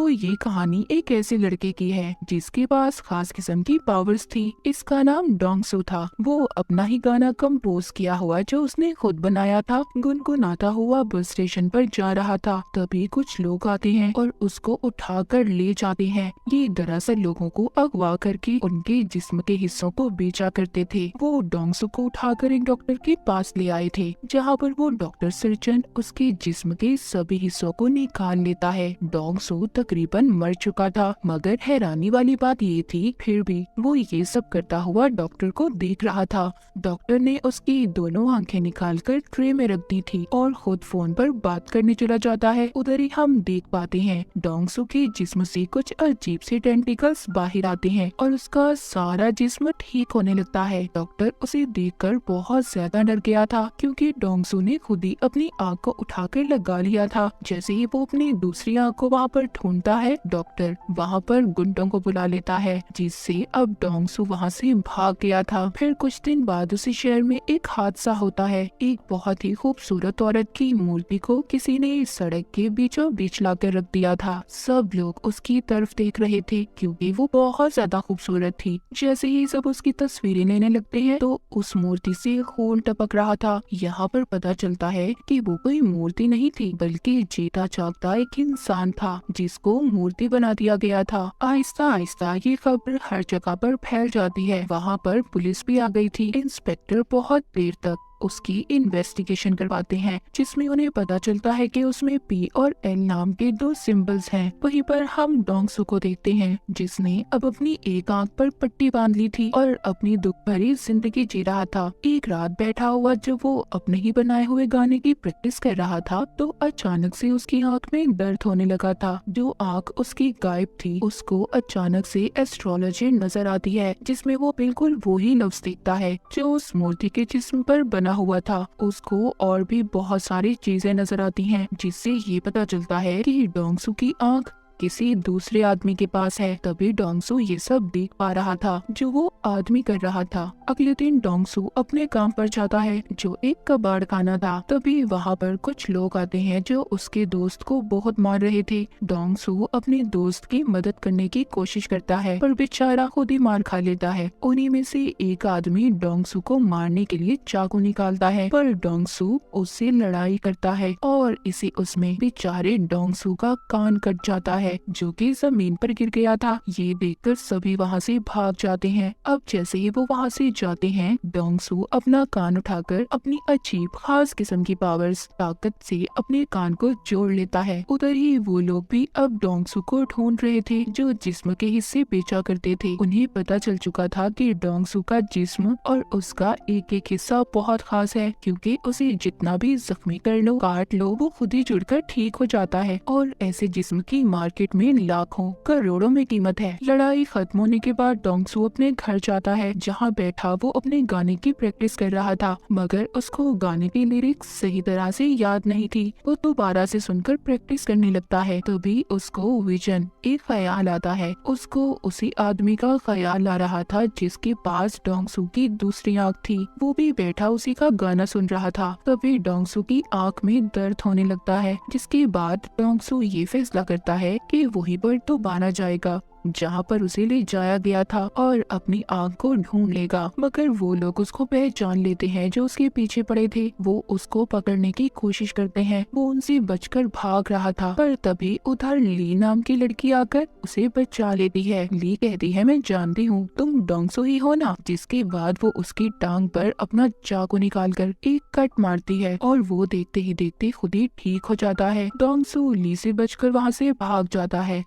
तो ये कहानी एक ऐसे लड़के की है जिसके पास खास किस्म की पावर्स थी। इसका नाम डोंगसू था। वो अपना ही गाना कंपोज किया हुआ जो उसने खुद बनाया था गुनगुनाता हुआ बस स्टेशन पर जा रहा था। तभी कुछ लोग आते हैं और उसको उठाकर ले जाते हैं। ये दरअसल लोगों को अगवा करके उनके जिस्म के हिस्सों को बेचा करते थे। वो डोंगसू को उठाकर एक डॉक्टर के पास ले आए थे, जहाँ पर वो डॉक्टर सर्जन उसके जिस्म के सभी हिस्सों को निकाल लेता है। डोंगसू तकरीबन मर चुका था, मगर हैरानी वाली बात ये थी फिर भी वो ये सब करता हुआ डॉक्टर को देख रहा था। डॉक्टर ने उसकी दोनों आंखें निकालकर ट्रे में रख दी थी और खुद फोन पर बात करने चला जाता है। उधर ही हम देख पाते हैं डोंगसू के जिस्म से कुछ अजीब से टेंटिकल्स बाहर आते हैं और उसका सारा जिस्म ठीक होने लगता है। डॉक्टर उसे देखकर बहुत ज्यादा डर गया था, क्योंकि डोंगसू ने खुद ही अपनी आँख को उठाकर लगा लिया था। जैसे ही वो अपनी दूसरी आँख को वहाँ पर ढूंढता है, डॉक्टर वहाँ पर गुंडों को बुला लेता है, जिससे अब डोंगसू वहाँ से भाग गया था। फिर कुछ दिन बाद उसी शहर में एक हादसा होता है। एक बहुत ही खूबसूरत औरत की मूर्ति को किसी ने सड़क के बीचों बीच लाकर रख दिया था। सब लोग उसकी तरफ देख रहे थे क्योंकि वो बहुत ज्यादा खूबसूरत थी। जैसे ही सब उसकी तस्वीरें लेने लगते हैं तो उस मूर्ति से खून टपक रहा था। यहाँ पर पता चलता है कि वो कोई मूर्ति नहीं थी, बल्कि जीता जागता एक इंसान था जिसको मूर्ति बना दिया गया था। आहिस्ता आहिस्ता ये खबर हर जगह पर फैल जाती है। वहाँ पर पुलिस भी आ गई थी। इंस्पेक्टर बहुत देर तक उसकी इन्वेस्टिगेशन करवाते हैं, जिसमें उन्हें पता चलता है कि उसमें पी और एल नाम के दो सिंबल्स हैं। वहीं पर हम डोंगसू को देखते हैं, जिसने अब अपनी एक आंख पर पट्टी बांध ली थी और अपनी दुख भरी जिंदगी जी रहा था। एक रात बैठा हुआ जब वो अपने ही बनाए हुए गाने की प्रैक्टिस कर रहा था, तो अचानक से उसकी आंख में दर्द होने लगा था। जो आंख उसकी गायब थी, उसको अचानक से एस्ट्रोलॉजी नजर आती है, जिसमें वो बिल्कुल वही लफ्ज देखता है जो उस मूर्ति के जिस्म पर बना हुआ था। उसको और भी बहुत सारी चीजें नजर आती हैं, जिससे ये पता चलता है कि डोंगसू की आंख किसी दूसरे आदमी के पास है। तभी डोंगसू ये सब देख पा रहा था जो वो आदमी कर रहा था। अगले दिन डोंगसू अपने काम पर जाता है, जो एक कबाड़ खाना था। तभी वहाँ पर कुछ लोग आते हैं जो उसके दोस्त को बहुत मार रहे थे। डोंगसू अपने दोस्त की मदद करने की कोशिश करता है, पर बेचारा खुद ही मार खा लेता है। उन्हीं में से एक आदमी डोंगसू को मारने के लिए चाकू निकालता है, पर डोंगसू उससे लड़ाई करता है और इसी उसमें बेचारे डोंगसू का कान कट जाता है, जो कि जमीन पर गिर गया था। ये देखकर सभी वहाँ से भाग जाते हैं। अब जैसे ही वो वहाँ से जाते हैं, डोंगसू अपना कान उठाकर अपनी अजीब खास किस्म की पावर्स ताकत से अपने कान को जोड़ लेता है। उधर ही वो लोग भी अब डोंगसू को ढूंढ रहे थे जो जिस्म के हिस्से बेचा करते थे। उन्हें पता चल चुका था कि डोंगसू का जिस्म और उसका एक एक हिस्सा बहुत खास है, क्योंकि उसे जितना भी जख्मी कर लो, काट लो, वो खुद ही जुड़कर ठीक हो जाता है। और ऐसे जिस्म की मार्केट में लाखों करोड़ों में कीमत है। लड़ाई खत्म होने के बाद डोंगसू अपने घर जाता है, जहाँ बैठा वो अपने गाने की प्रैक्टिस कर रहा था, मगर उसको गाने की लिरिक्स सही तरह से याद नहीं थी। वो दोबारा से सुनकर प्रैक्टिस करने लगता है। तभी उसको विजन, एक ख्याल आता है। उसको उसी आदमी का ख्याल आ रहा था जिसके पास डोंगसू की दूसरी आँख थी। वो भी बैठा उसी का गाना सुन रहा था। तभी डोंगसू की आँख में दर्द होने लगता है, जिसके बाद डोंगसू ये फैसला करता है कि वहीं पर तो बाना जाएगा जहाँ पर उसे ले जाया गया था और अपनी आँख को ढूंढ लेगा। मगर वो लोग उसको पहचान लेते हैं जो उसके पीछे पड़े थे। वो उसको पकड़ने की कोशिश करते हैं। वो उनसे बचकर भाग रहा था, पर तभी उधर ली नाम की लड़की आकर उसे बचा लेती है। ली कहती है, मैं जानती हूँ तुम डोंगसू ही हो ना। जिसके बाद वो उसकी टांग पर अपना चाकू निकालकर एक कट मारती है और वो देखते ही देखते खुद ही ठीक हो जाता है। डोंगसू ली से बचकर वहाँ से भाग जाता है।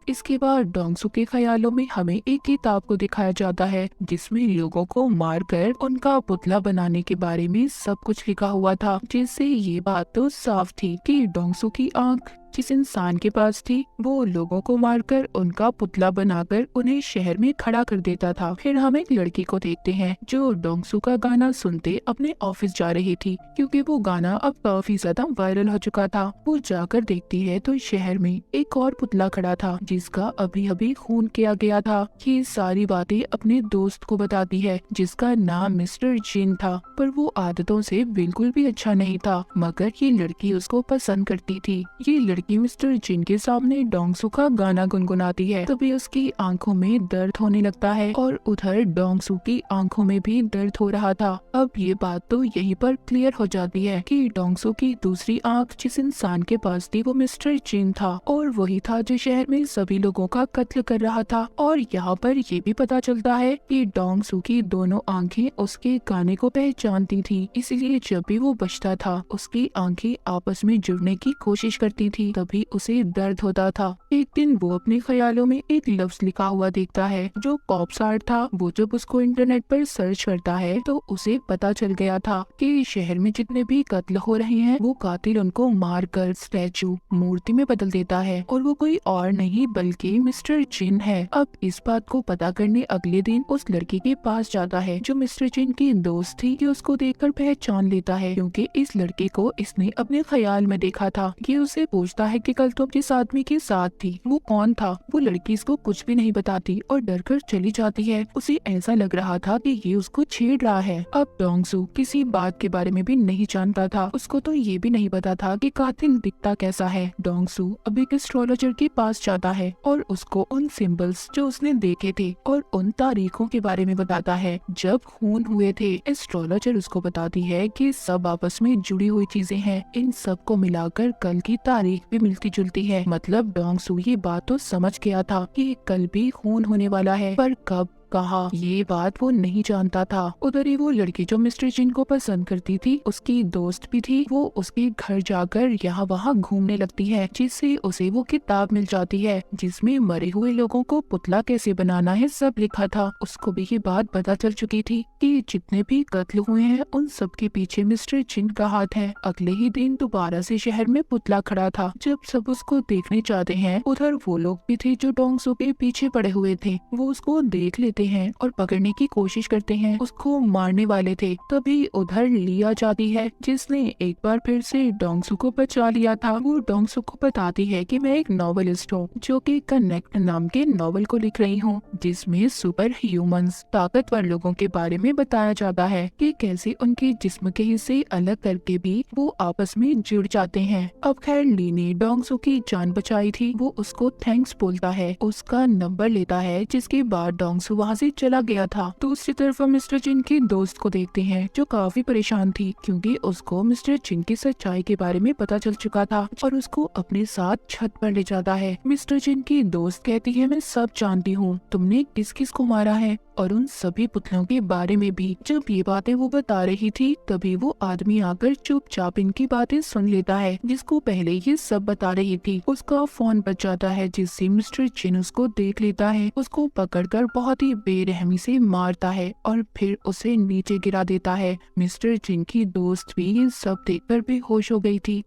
इसके बाद डोंगसू के ख्यालों में हमें एक किताब को दिखाया जाता है, जिसमें लोगों को मारकर उनका पुतला बनाने के बारे में सब कुछ लिखा हुआ था, जिससे ये बात तो साफ थी कि डोंगसू की आंख जिस इंसान के पास थी, वो लोगों को मारकर उनका पुतला बनाकर उन्हें शहर में खड़ा कर देता था। फिर हम एक लड़की को देखते हैं जो डोंगसू का गाना सुनते अपने ऑफिस जा रही थी, क्योंकि वो गाना अब काफी ज्यादा वायरल हो चुका था। वो जाकर देखती है तो शहर में एक और पुतला खड़ा था, जिसका अभी अभी खून किया गया था। ये सारी बातें अपने दोस्त को बताती है, जिसका नाम मिस्टर जिन था, पर वो आदतों से बिल्कुल भी अच्छा नहीं था, मगर ये लड़की उसको पसंद करती थी। ये लड़की मिस्टर जिन के सामने डोंगसू का गाना गुनगुनाती है। तभी उसकी आंखों में दर्द होने लगता है और उधर डोंगसू की आंखों में भी दर्द हो रहा था। अब ये बात तो यहीं पर क्लियर हो जाती है कि डोंगसू की दूसरी आंख जिस इंसान के पास थी वो मिस्टर जिन था और वही था जो शहर में सभी लोगों का कत्ल कर रहा था। और यहाँ पर ये भी पता चलता है कि डोंगसू की दोनों आंखें उसके गाने को पहचानती थी, इसलिए जब भी वो बजता था उसकी आंखें आपस में जुड़ने की कोशिश करती थी, तभी उसे दर्द होता था। एक दिन वो अपने ख्यालों में एक लफ्ज लिखा हुआ देखता है जो कॉप्स आर्ट था। वो जब उसको इंटरनेट पर सर्च करता है तो उसे पता चल गया था कि शहर में जितने भी कत्ल हो रहे हैं वो कातिल उनको मारकर स्टैचू मूर्ति में बदल देता है और वो कोई और नहीं बल्कि मिस्टर जिन है। अब इस बात को पता करने अगले दिन उस लड़की के पास जाता है जो मिस्टर जिन की दोस्त थी, कि उसको देखकर पहचान लेता है क्योंकि इस लड़के को इसने अपने ख्याल में देखा था। ये उसे पूछता है कि कल तुम जिस आदमी के साथ थी वो कौन था। वो लड़की इसको कुछ भी नहीं बताती और डर कर चली जाती है। उसे ऐसा लग रहा था कि ये उसको छेड़ रहा है। अब डोंगसू किसी बात के बारे में भी नहीं जानता था। उसको तो ये भी नहीं पता था कि कातिल दिखता कैसा है। डोंगसू अब एक एस्ट्रोलॉजर के पास जाता है और उसको उन सिंबल्स जो उसने देखे थे और उन तारीखों के बारे में बताता है जब खून हुए थे। एस्ट्रोलॉजर उसको बताती है कि सब आपस में जुड़ी हुई चीजें हैं, इन सब को मिलाकर कल की तारीख भी मिलती जुलती है। मतलब डोंगसू ये बात तो समझ गया था कि कल भी खून होने वाला है, पर कब कहा ये बात वो नहीं जानता था। उधर ही वो लड़की जो मिस्टर जिन को पसंद करती थी उसकी दोस्त भी थी। वो उसके घर जाकर यहाँ वहाँ घूमने लगती है, जिससे उसे वो किताब मिल जाती है जिसमें मरे हुए लोगों को पुतला कैसे बनाना है सब लिखा था। उसको भी ये बात पता चल चुकी थी कि जितने भी कत्ल हुए हैं उन सब के पीछे मिस्टर जिन का हाथ है। अगले ही दिन दोबारा से शहर में पुतला खड़ा था। जब सब उसको देखने चाहते हैं उधर वो लोग भी थे जो डोंगसू के पीछे पड़े हुए थे। वो उसको देख लेते हैं और पकड़ने की कोशिश करते हैं, उसको मारने वाले थे। तभी उधर लिया जाती है जिसने एक बार फिर से डोंगसू को बचा लिया था। वो डोंगसू को बताती है कि मैं एक नॉवेलिस्ट हूँ जो कि कनेक्ट नाम के नॉवल को लिख रही हूँ जिसमें सुपर ह्यूमंस ताकतवर लोगों के बारे में बताया जाता है कि कैसे उनके जिस्म के हिस्से अलग करके भी वो आपस में जुड़ जाते हैं। अब खैर ली ने डोंगसू की जान बचाई थी। वो उसको थैंक्स बोलता है, उसका नंबर लेता है, जिसके बाद डोंगसू वहाँ से चला गया था। दूसरी तरफ मिस्टर जिन की दोस्त को देखते हैं जो काफी परेशान थी क्योंकि उसको मिस्टर जिन की सच्चाई के बारे में पता चल चुका था और उसको अपने साथ छत पर ले जाता है। मिस्टर जिन की दोस्त कहती है मैं सब जानती हूँ, तुमने किस किस को मारा है और उन सभी पुतलों के बारे में भी। जब ये बातें वो बता रही थी तभी वो आदमी आकर चुपचाप इनकी बातें सुन लेता है जिसको पहले ये सब बता रही थी। उसका फोन बच जाता है जिससे मिस्टर जिन उसको देख लेता है, उसको पकड़कर बहुत ही बेरहमी से मारता है और फिर उसे नीचे गिरा देता है। मिस्टर जिन की दोस्त भी ये सब देखकर बेहोश हो गई थी।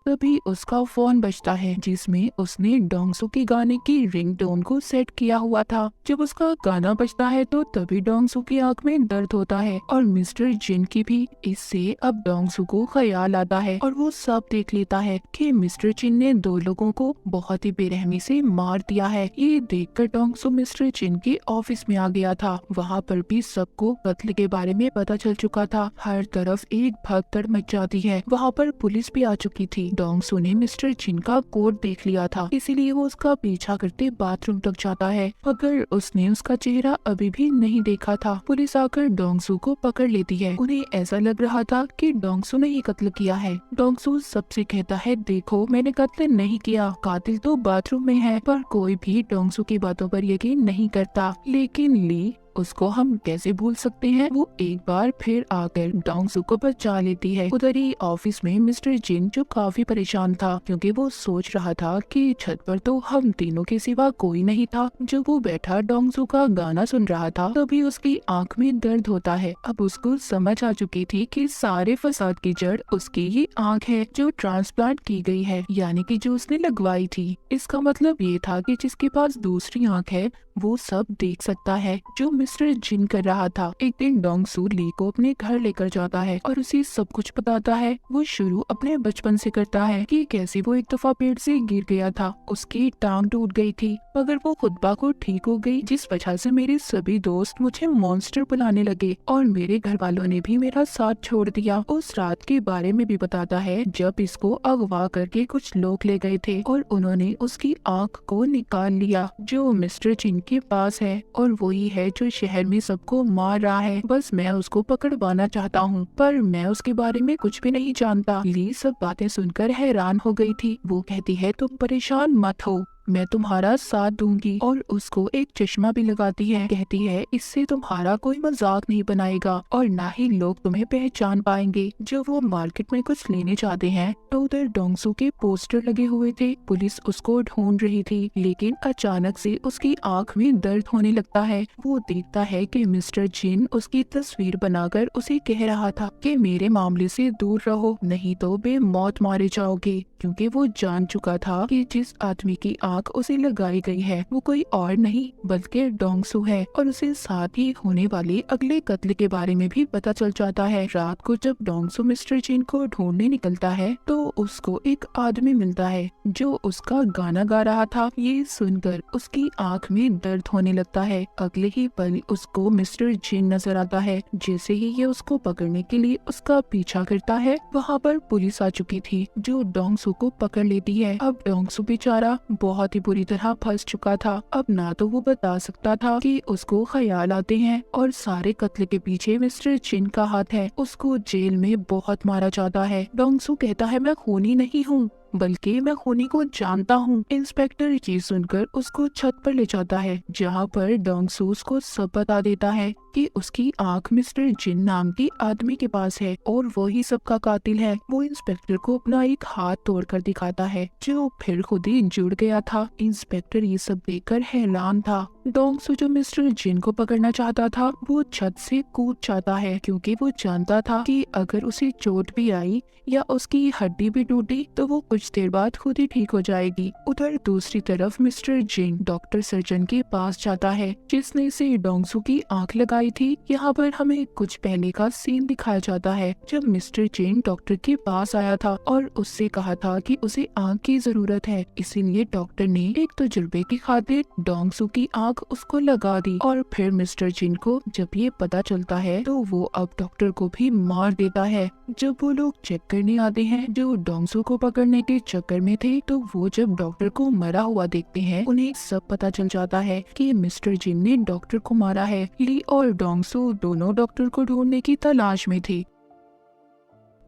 तभी उसका फोन बजता है जिसमें उसने डोंगसू के गाने की रिंगटोन को सेट किया हुआ था। जब उसका गाना बजता है तो तभी डोंगसू की आंख में दर्द होता है और मिस्टर जिन की भी। इससे अब डोंगसू को ख्याल आता है और वो सब देख लेता है कि मिस्टर जिन ने दो लोगों को बहुत ही बेरहमी से मार दिया है। ये देखकर डोंगसू मिस्टर जिन के ऑफिस में आ गया था। वहाँ पर भी सबको कत्ल के बारे में पता चल चुका था। हर तरफ एक भगदड़ मच जाती है। वहाँ पर पुलिस भी आ चुकी थी। डोंगसू ने मिस्टर जिन का कोट देख लिया था, इसीलिए वो उसका पीछा करते बाथरूम तक जाता है, मगर उसने उसका चेहरा अभी भी नहीं देखा था। पुलिस आकर डोंगसू को पकड़ लेती है। उन्हें ऐसा लग रहा था कि डोंगसू ने ही कत्ल किया है। डोंगसू सबसे कहता है देखो मैंने कत्ल नहीं किया, कातिल तो बाथरूम में है। पर कोई भी डोंगसू की बातों पर यकीन नहीं करता। लेकिन ली उसको हम कैसे भूल सकते हैं। वो एक बार फिर आकर डोंगसू को बचा लेती है। उधर ही ऑफिस में मिस्टर जिन जो काफी परेशान था क्योंकि वो सोच रहा था कि छत पर तो हम तीनों के सिवा कोई नहीं था। जब वो बैठा डोंगसू का गाना सुन रहा था तभी उसकी आंख में दर्द होता है। अब उसको समझ आ चुकी थी कि सारे फसाद की जड़ उसकी ही आंख है जो ट्रांसप्लांट की गई है, यानी कि जो उसने लगवाई थी। इसका मतलब ये था कि जिसके पास दूसरी आंख है वो सब देख सकता है। जो मिस्टर जिन कर रहा था। एक दिन डोंगसू ली को अपने घर लेकर जाता है और उसे सब कुछ बताता है। वो शुरू अपने बचपन से करता है कि कैसे वो एक दफा पेड़ से गिर गया था, उसकी टांग टूट गई थी मगर वो खुद ब खुद ठीक हो गई, जिस वजह से मेरे सभी दोस्त मुझे मॉन्स्टर बुलाने लगे और मेरे घर वालों ने भी मेरा साथ छोड़ दिया। उस रात के बारे में भी बताता है जब इसको अगवा करके कुछ लोग ले गए थे और उन्होंने उसकी आँख को निकाल लिया जो मिस्टर जिन के पास है, और वही है जो शहर में सबको मार रहा है। बस मैं उसको पकड़वाना चाहता हूँ पर मैं उसके बारे में कुछ भी नहीं जानता। ली सब बातें सुनकर हैरान हो गई थी। वो कहती है तुम परेशान मत हो, मैं तुम्हारा साथ दूंगी, और उसको एक चश्मा भी लगाती है। कहती है इससे तुम्हारा कोई मजाक नहीं बनाएगा और ना ही लोग तुम्हें पहचान पाएंगे। जब वो मार्केट में कुछ लेने जाते हैं तो उधर डोंगसू के पोस्टर लगे हुए थे। पुलिस उसको ढूंढ रही थी लेकिन अचानक से उसकी आंख में दर्द होने लगता है। वो देखता है कि मिस्टर जिन उसकी तस्वीर बनाकर उसे कह रहा था कि मेरे मामले से दूर रहो नहीं तो बेमौत मारे जाओगे, क्योंकि वो जान चुका था कि जिस आदमी की आंख उसे लगाई गई है वो कोई और नहीं बल्कि डोंगसू है, और उसे साथ ही होने वाले अगले कत्ल के बारे में भी पता चल जाता है। रात को जब डोंगसू मिस्टर जिन को ढूंढने निकलता है तो उसको एक आदमी मिलता है जो उसका गाना गा रहा था। ये सुनकर उसकी आंख में दर्द होने लगता है। अगले ही पल उसको मिस्टर जिन नजर आता है। जैसे ही ये उसको पकड़ने के लिए उसका पीछा करता है वहाँ पर पुलिस आ चुकी थी जो डोंगसू को पकड़ लेती है। अब डोंगसू बेचारा बहुत ही बुरी तरह फंस चुका था। अब ना तो वो बता सकता था कि उसको ख्याल आते हैं और सारे कत्ल के पीछे मिस्टर जिन का हाथ है। उसको जेल में बहुत मारा जाता है। डोंगसू कहता है मैं खूनी नहीं हूँ बल्कि मैं खूनी को जानता हूँ। इंस्पेक्टर ये सुनकर उसको छत पर ले जाता है जहाँ पर डोंगसू उसको सब बता देता है कि उसकी आंख मिस्टर जिन नाम के आदमी के पास है और वो ही सबका कातिल है। वो इंस्पेक्टर को अपना एक हाथ तोड़कर दिखाता है जो फिर खुद ही जुड़ गया था। इंस्पेक्टर ये सब देखकर हैरान था। डोंगसू जो मिस्टर जिन को पकड़ना चाहता था वो छत से कूद जाता है क्योंकि वो जानता था कि अगर उसे चोट भी आई या उसकी हड्डी भी टूटी तो वो कुछ देर बाद खुद ही ठीक हो जाएगी। उधर दूसरी तरफ मिस्टर जिन डॉक्टर सर्जन के पास जाता है जिसने इसे डोंगसू की आंख लगाई थी। यहाँ पर हमें कुछ पहले का सीन दिखाया जाता है जब मिस्टर जिन डॉक्टर के पास आया था और उससे कहा था कि उसे आंख की जरूरत है, इसीलिए डॉक्टर ने एक तजुर्बे की खातिर डोंगसू की आंख उसको लगा दी। और फिर मिस्टर जिन को जब ये पता चलता है तो वो अब डॉक्टर को भी मार देता है। जब वो लोग चेक करने आते हैं जो डोंगसू को पकड़ने के चक्कर में थे तो वो जब डॉक्टर को मरा हुआ देखते हैं उन्हें सब पता चल जाता है कि मिस्टर जिन ने डॉक्टर को मारा है। ली और डोंगसू दोनों डॉक्टर को ढूंढने की तलाश में थे।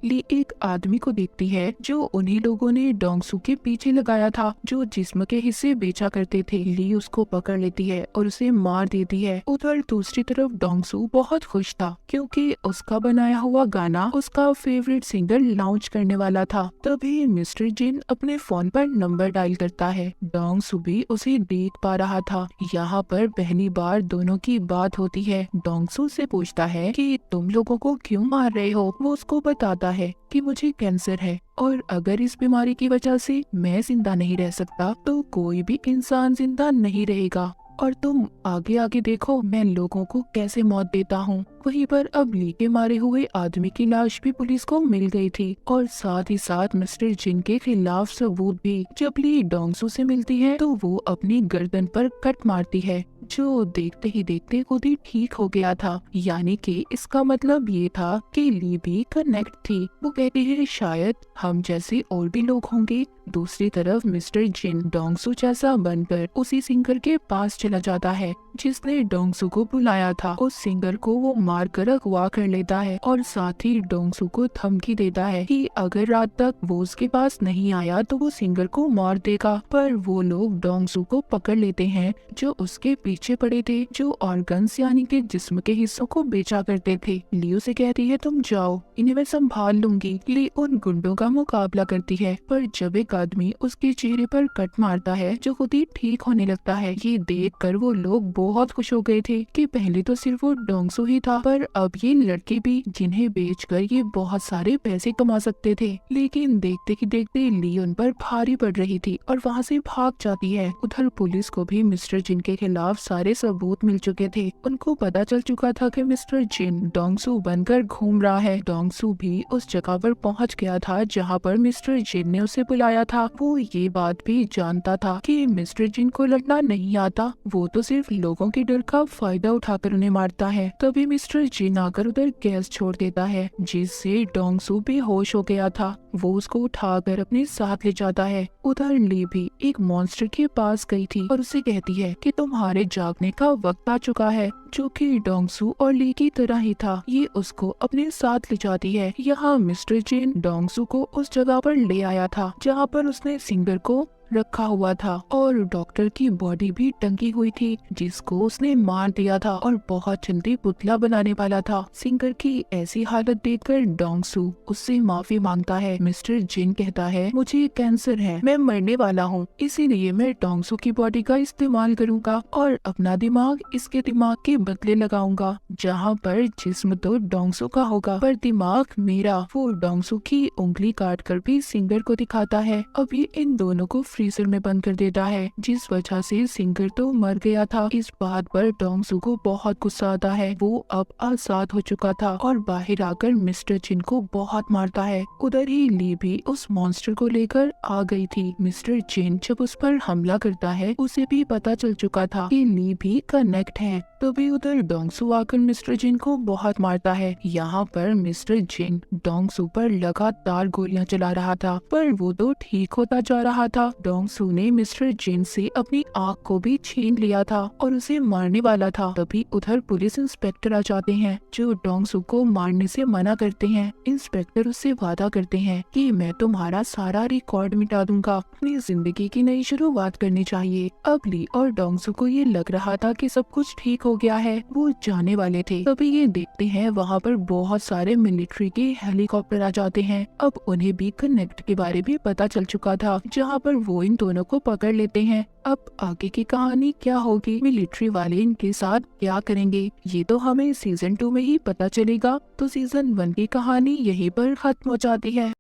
ली एक आदमी को देखती है जो उन्हीं लोगों ने डोंगसू के पीछे लगाया था जो जिस्म के हिस्से बेचा करते थे। ली उसको पकड़ लेती है और उसे मार देती है। उधर दूसरी तरफ डोंगसू बहुत खुश था क्योंकि उसका बनाया हुआ गाना उसका फेवरेट सिंगर लॉन्च करने वाला था। तभी मिस्टर जिन अपने फोन पर नंबर डायल करता है। डोंगसू भी उसे देख पा रहा था। यहाँ पर पहली बार दोनों की बात होती है। डोंगसू से पूछता है कि तुम लोगों को क्यों मार रहे हो। वो उसको बताता है कि मुझे कैंसर है और अगर इस बीमारी की वजह से मैं जिंदा नहीं रह सकता तो कोई भी इंसान जिंदा नहीं रहेगा, और तुम आगे आगे देखो मैं लोगों को कैसे मौत देता हूँ। वहीं पर अब ली के मारे हुए आदमी की लाश भी पुलिस को मिल गई थी और साथ ही साथ मिस्टर जिन के खिलाफ सबूत भी। जब ली डोंगसू से मिलती है तो वो अपनी गर्दन पर कट मारती है जो देखते ही देखते खुद ही ठीक हो गया था। यानी कि इसका मतलब ये था कि ली भी कनेक्ट थी। वो कहती है शायद हम जैसे और भी लोग होंगे। दूसरी तरफ मिस्टर जिन डोंगसू जैसा बनकर उसी सिंगर के पास चला जाता है जिसने डोंगसू को बुलाया था। उस सिंगर को वो मार कर अगवा कर लेता है और साथ ही डोंगसू को धमकी देता है कि अगर रात तक वो उसके पास नहीं आया तो वो सिंगर को मार देगा। पर वो लोग डोंगसू को पकड़ लेते हैं जो उसके पीछे पड़े थे, जो ऑर्गन्स यानी कि जिस्म के हिस्सों को बेचा करते थे। लियो से कहती है तुम जाओ, इन्हें मैं संभाल लूंगी। ली उन गुंडों का मुकाबला करती है पर जब एक आदमी उसके चेहरे पर कट मारता है जो खुद ही ठीक होने लगता है। ये देख कर वो लोग बहुत खुश हो गए थे कि पहले तो सिर्फ वो डोंगसू ही था था। पर अब ये लड़के भी जिन्हें बेचकर ये बहुत सारे पैसे कमा सकते थे, लेकिन देखते ही देखते ली उन पर भारी पड़ रही थी और वहाँ से भाग जाती है। उधर पुलिस को भी मिस्टर जिन के खिलाफ सारे सबूत मिल चुके थे। उनको पता चल चुका था कि मिस्टर जिन डोंगसू बनकर घूम रहा है। डोंगसू भी उस जगह पर पहुंच गया था जहां पर मिस्टर जिन ने उसे बुलाया था। वो ये बात भी जानता था कि मिस्टर जिन को लड़ना नहीं आता, वो तो सिर्फ लोगों के डर का फायदा उठाकर उन्हें मारता है। तभी मिस्टर जिन आकर उधर गैस छोड़ देता है, जिससे डोंगसू बेहोश हो गया था। वो उसको उठाकर अपने साथ ले जाता है। उधर ली भी एक मॉन्स्टर के पास गई थी और उसे कहती है कि तुम्हारे जागने का वक्त आ चुका है, जो कि डोंगसू और ली की तरह ही था। ये उसको अपने साथ ले जाती है। यहाँ मिस्टर जिन डोंगसू को उस जगह पर ले आया था जहाँ पर उसने सिंगर को रखा हुआ था और डॉक्टर की बॉडी भी टंगी हुई थी, जिसको उसने मार दिया था और बहुत जल्दी पुतला बनाने वाला था। सिंगर की ऐसी हालत देखकर डोंगसू उससे माफी मांगता है। मिस्टर जिन कहता है, मुझे कैंसर है, मैं मरने वाला हूँ, इसीलिए मैं डोंगसू की बॉडी का इस्तेमाल करूंगा और अपना दिमाग इसके दिमाग के बदले लगाऊंगा। जहाँ पर जिस्म तो डोंगसू का होगा पर दिमाग मेरा। वो डोंगसू की उंगली काट कर भी सिंगर को दिखाता है। अभी इन दोनों को फ्रीजर में बंद कर देता है, जिस वजह से सिंगर तो मर गया था। इस बात पर डोंगसू को बहुत गुस्सा आता है। वो अब आजाद हो चुका था और बाहर आकर मिस्टर जिन को बहुत मारता है। उधर ही ली भी उस मॉन्स्टर को लेकर आ गई थी। मिस्टर जिन जब उस पर हमला करता है, उसे भी पता चल चुका था कि ली भी कनेक्ट है। तभी उधर डोंगसू आकर मिस्टर जिन को बहुत मारता है। यहाँ पर मिस्टर जिन डोंगसू पर लगातार गोलियां चला रहा था, पर वो तो ठीक होता जा रहा था। डोंगसू ने मिस्टर जिन से अपनी आँख को भी छीन लिया था और उसे मारने वाला था। तभी उधर पुलिस इंस्पेक्टर आ जाते हैं, जो डोंगसू को मारने से मना करते हैं। इंस्पेक्टर उससे वादा करते हैं कि मैं तुम्हारा सारा रिकॉर्ड मिटा दूंगा, अपनी जिंदगी की नई शुरुआत करनी चाहिए। अब ली और डोंगसू को ये लग रहा था कि सब कुछ ठीक हो गया है, वो जाने वाले थे। तभी ये देखते हैं वहाँ पर बहुत सारे मिलिट्री के हेलीकॉप्टर आ जाते हैं। अब उन्हें भी कनेक्ट के बारे में पता चल चुका था, जहाँ पर वो इन दोनों को पकड़ लेते हैं। अब आगे की कहानी क्या होगी, मिलिट्री वाले इनके साथ क्या करेंगे, ये तो हमें सीजन 2 में ही पता चलेगा। तो सीजन 1 की कहानी यहीं पर खत्म हो जाती है।